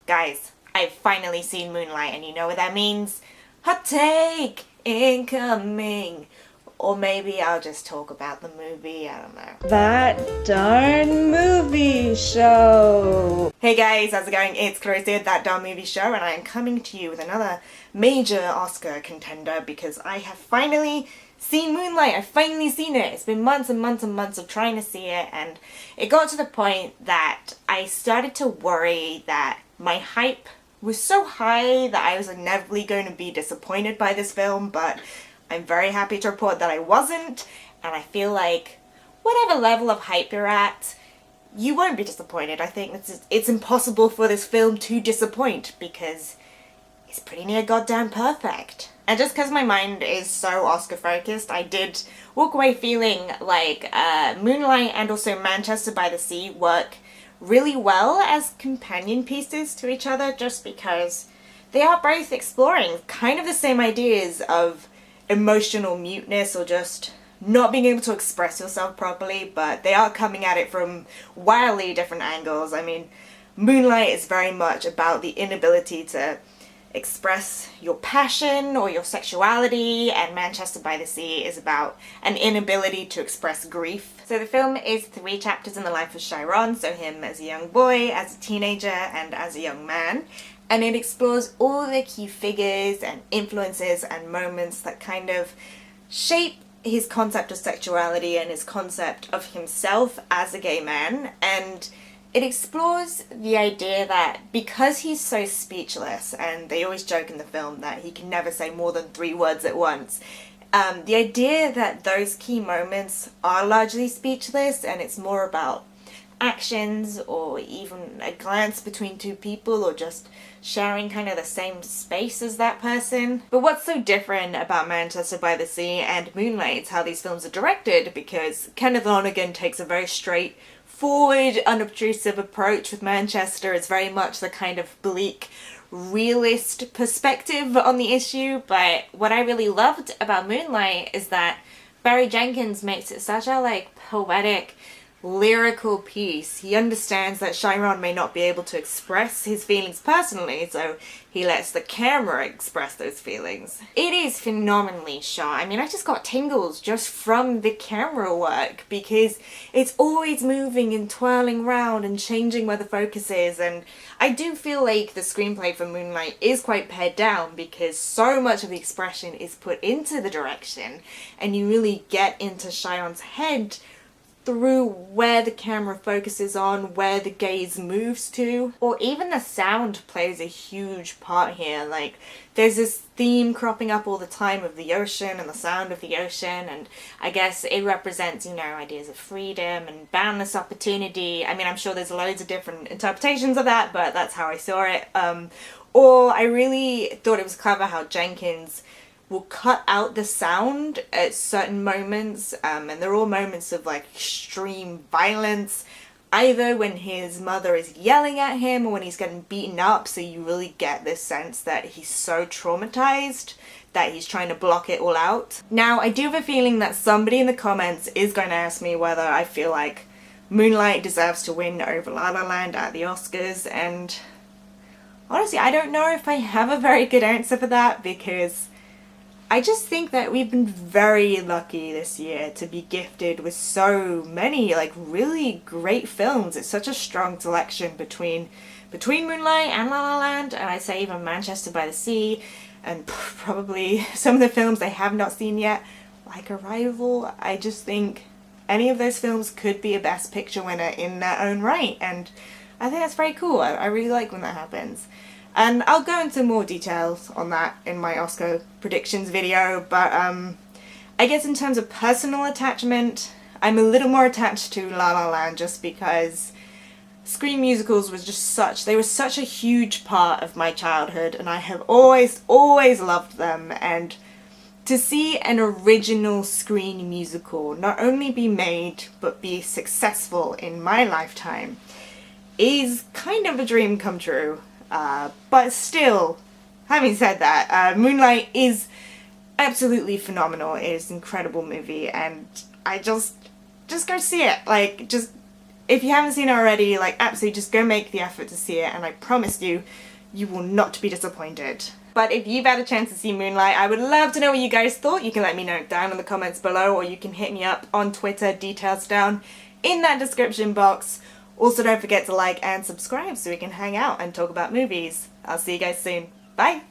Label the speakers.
Speaker 1: Guys, I've finally seen Moonlight, and you know what that means? Hot take incoming. Or maybe I'll just talk about the movie, I don't know. That darn movie show! Hey guys, how's it going? It's Clarissa at That Darn Movie Show, and I am coming to you with another major Oscar contender because I have finally seen Moonlight. I've finally seen it. It's been months and months and months of trying to see it, and it got to the point that I started to worry that my hype was so high that I was inevitably going to be disappointed by this film, but I'm very happy to report that I wasn't, and I feel like whatever level of hype you're at, you won't be disappointed. I think it's impossible for this film to disappoint because it's pretty near goddamn perfect. And just because my mind is so Oscar focused, I did walk away feeling like Moonlight and also Manchester by the Sea work really well as companion pieces to each other, just because they are both exploring kind of the same ideas of emotional muteness or just not being able to express yourself properly, but they are coming at it from wildly different angles. I mean, Moonlight is very much about the inability to express your passion or your sexuality, and Manchester by the Sea is about an inability to express grief. So the film is 3 chapters in the life of Chiron, so him as a young boy, as a teenager, and as a young man. And it explores all the key figures and influences and moments that kind of shape his concept of sexuality and his concept of himself as a gay man. And it explores the idea that because he's so speechless, and they always joke in the film that he can never say more than 3 words at once, the idea that those key moments are largely speechless and it's more about actions or even a glance between 2 people or just sharing kind of the same space as that person. But what's so different about Manchester by the Sea and Moonlight is how these films are directed, because Kenneth Lonergan takes a very straightforward, unobtrusive approach with Manchester. It's very much the kind of bleak, realist perspective on the issue, but what I really loved about Moonlight is that Barry Jenkins makes it such a poetic, lyrical piece. He understands that Chiron may not be able to express his feelings personally, so he lets the camera express those feelings. It is phenomenally shot. I mean, I just got tingles just from the camera work because it's always moving and twirling around and changing where the focus is, and I do feel like the screenplay for Moonlight is quite pared down because so much of the expression is put into the direction, and you really get into Chiron's head through where the camera focuses on, where the gaze moves to, or even the sound plays a huge part here. Like, there's this theme cropping up all the time of the ocean and the sound of the ocean, and I guess it represents, you know, ideas of freedom and boundless opportunity. I mean, I'm sure there's loads of different interpretations of that, but that's how I saw it. Or I really thought it was clever how Jenkins will cut out the sound at certain moments, and they're all moments of extreme violence, either when his mother is yelling at him or when he's getting beaten up, so you really get this sense that he's so traumatized that he's trying to block it all out. Now, I do have a feeling that somebody in the comments is going to ask me whether I feel like Moonlight deserves to win over La La Land at the Oscars, and honestly, I don't know if I have a very good answer for that, because I just think that we've been very lucky this year to be gifted with so many really great films. It's such a strong selection between Moonlight and La La Land, and I'd say even Manchester by the Sea, and probably some of the films I have not seen yet, like Arrival. I just think any of those films could be a Best Picture winner in their own right, and I think that's very cool. I really like when that happens. And I'll go into more details on that in my Oscar predictions video, but I guess in terms of personal attachment, I'm a little more attached to La La Land just because screen musicals was just they were such a huge part of my childhood, and I have always loved them, and to see an original screen musical not only be made but be successful in my lifetime is kind of a dream come true. But still, having said that, Moonlight is absolutely phenomenal. It is an incredible movie, and I just go see it. If you haven't seen it already, like absolutely just go make the effort to see it, and I promise you, you will not be disappointed. But if you've had a chance to see Moonlight, I would love to know what you guys thought. You can let me know down in the comments below, or you can hit me up on Twitter, details down in that description box. Also, don't forget to like and subscribe so we can hang out and talk about movies. I'll see you guys soon. Bye!